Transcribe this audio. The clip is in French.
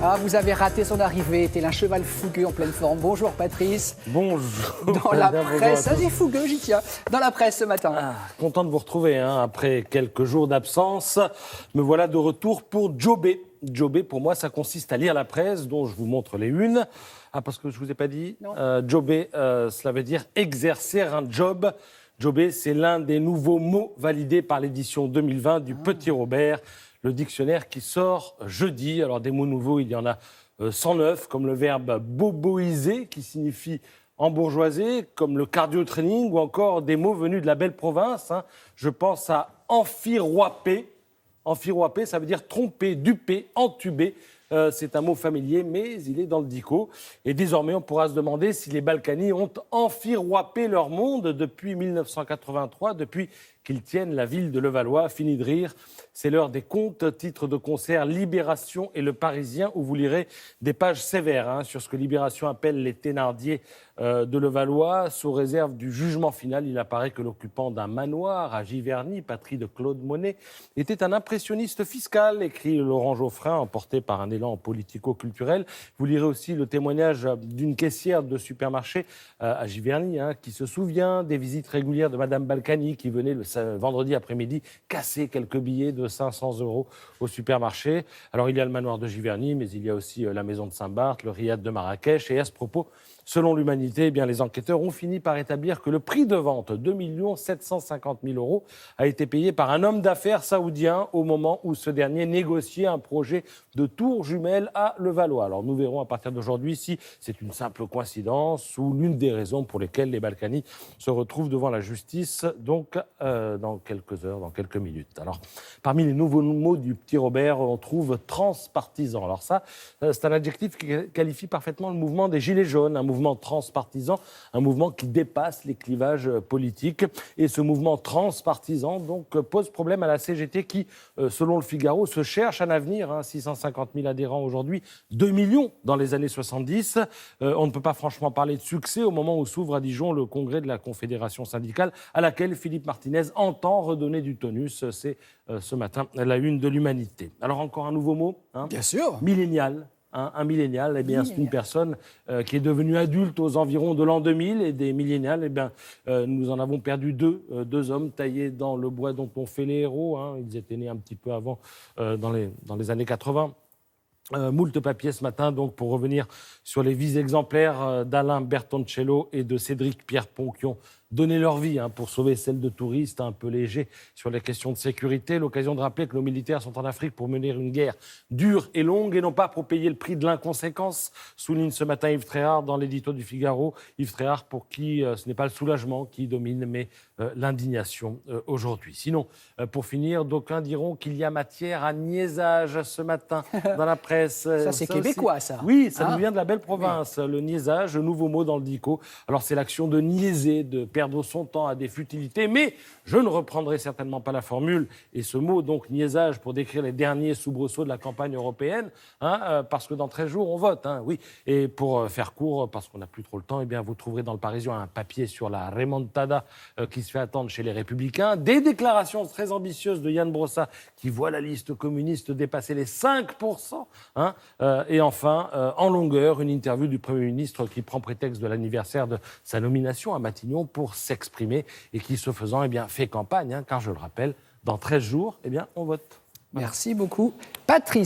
Ah, vous avez raté son arrivée, tel un cheval fougueux en pleine forme. Bonjour Patrice. Bonjour. Dans la presse, ah, j'ai fougueux, j'y tiens. Dans la presse ce matin. Ah, content de vous retrouver, après quelques jours d'absence. Me voilà de retour pour Jobé. Jobé, pour moi, ça consiste à lire la presse, dont je vous montre les unes. Ah, parce que je ne vous ai pas dit. Jobé, cela veut dire exercer un job. Jobé, c'est l'un des nouveaux mots validés par l'édition 2020 du Petit Robert, le dictionnaire qui sort jeudi. Alors, des mots nouveaux, il y en a 109, comme le verbe boboiser, qui signifie embourgeoiser, comme le cardio-training, ou encore des mots venus de la belle province. Je pense à enfiroiper. Enfiroiper, ça veut dire tromper, duper, entuber. C'est un mot familier, mais il est dans le dico. Et désormais, on pourra se demander si les Balkany ont enfiroipé leur monde depuis 1983, depuis qu'ils tiennent la ville de Levallois. Fini de rire, c'est l'heure des contes, titres de concert Libération et Le Parisien, où vous lirez des pages sévères sur ce que Libération appelle les Thénardier de Levallois. Sous réserve du jugement final, il apparaît que l'occupant d'un manoir à Giverny, patrie de Claude Monet, était un impressionniste fiscal, écrit Laurent Geoffrin, emporté par un élan politico-culturel. Vous lirez aussi le témoignage d'une caissière de supermarché à Giverny, qui se souvient des visites régulières de Madame Balkany, qui venait le vendredi après-midi casser quelques billets de 500 € au supermarché. Alors, il y a le manoir de Giverny, mais il y a aussi la maison de Saint-Barth, le riad de Marrakech. Et à ce propos, selon l'Humanité, les enquêteurs ont fini par établir que le prix de vente, 2 750 000 €, a été payé par un homme d'affaires saoudien au moment où ce dernier négociait un projet de tour jumelle à Levallois. Alors, nous verrons à partir d'aujourd'hui si c'est une simple coïncidence ou l'une des raisons pour lesquelles les Balkany se retrouvent devant la justice, donc dans quelques heures, dans quelques minutes. Alors, parmi les nouveaux mots du Petit Robert, on trouve transpartisan. Alors ça, c'est un adjectif qui qualifie parfaitement le mouvement des Gilets jaunes, un mouvement transpartisan, un mouvement qui dépasse les clivages politiques. Et ce mouvement transpartisan donc, pose problème à la CGT qui, selon le Figaro, se cherche un avenir. 650 000 adhérents aujourd'hui, 2 millions dans les années 70. On ne peut pas franchement parler de succès au moment où s'ouvre à Dijon le congrès de la Confédération syndicale, à laquelle Philippe Martinez entend redonner du tonus. C'est ce matin la une de l'Humanité. Alors encore un nouveau mot. Bien sûr. Millénial. Un millénial, c'est une personne qui est devenue adulte aux environs de l'an 2000. Et des millénials, nous en avons perdu deux hommes taillés dans le bois dont on fait les héros. Ils étaient nés un petit peu avant, dans les années 80. Moult papier ce matin, donc, pour revenir sur les vies exemplaires d'Alain Bertoncello et de Cédric Pierrepont qui ont donné leur vie pour sauver celle de touristes un peu légers sur les questions de sécurité. L'occasion de rappeler que nos militaires sont en Afrique pour mener une guerre dure et longue et non pas pour payer le prix de l'inconséquence, souligne ce matin Yves Tréhard dans l'édito du Figaro. Yves Tréhard pour qui ce n'est pas le soulagement qui domine, mais l'indignation aujourd'hui. Sinon, pour finir, d'aucuns diront qu'il y a matière à niaisage ce matin dans la presse. Ça, c'est québécois, ça. Oui, ça nous vient de la belle province. Oui. Le niaisage, nouveau mot dans le dico. Alors, c'est l'action de niaiser, de perdre son temps à des futilités, mais je ne reprendrai certainement pas la formule et ce mot, donc, niaisage, pour décrire les derniers soubresauts de la campagne européenne, parce que dans 13 jours, on vote, oui. Et pour faire court, parce qu'on n'a plus trop le temps, vous trouverez dans le Parisien un papier sur la remontada qui se fait attendre chez les Républicains, des déclarations très ambitieuses de Yann Brossa qui voit la liste communiste dépasser les 5%, et enfin, en longueur, une interview du Premier ministre qui prend prétexte de l'anniversaire de sa nomination à Matignon pour s'exprimer et qui, ce faisant, fait campagne, car je le rappelle, dans 13 jours, on vote. Merci beaucoup, Patrice.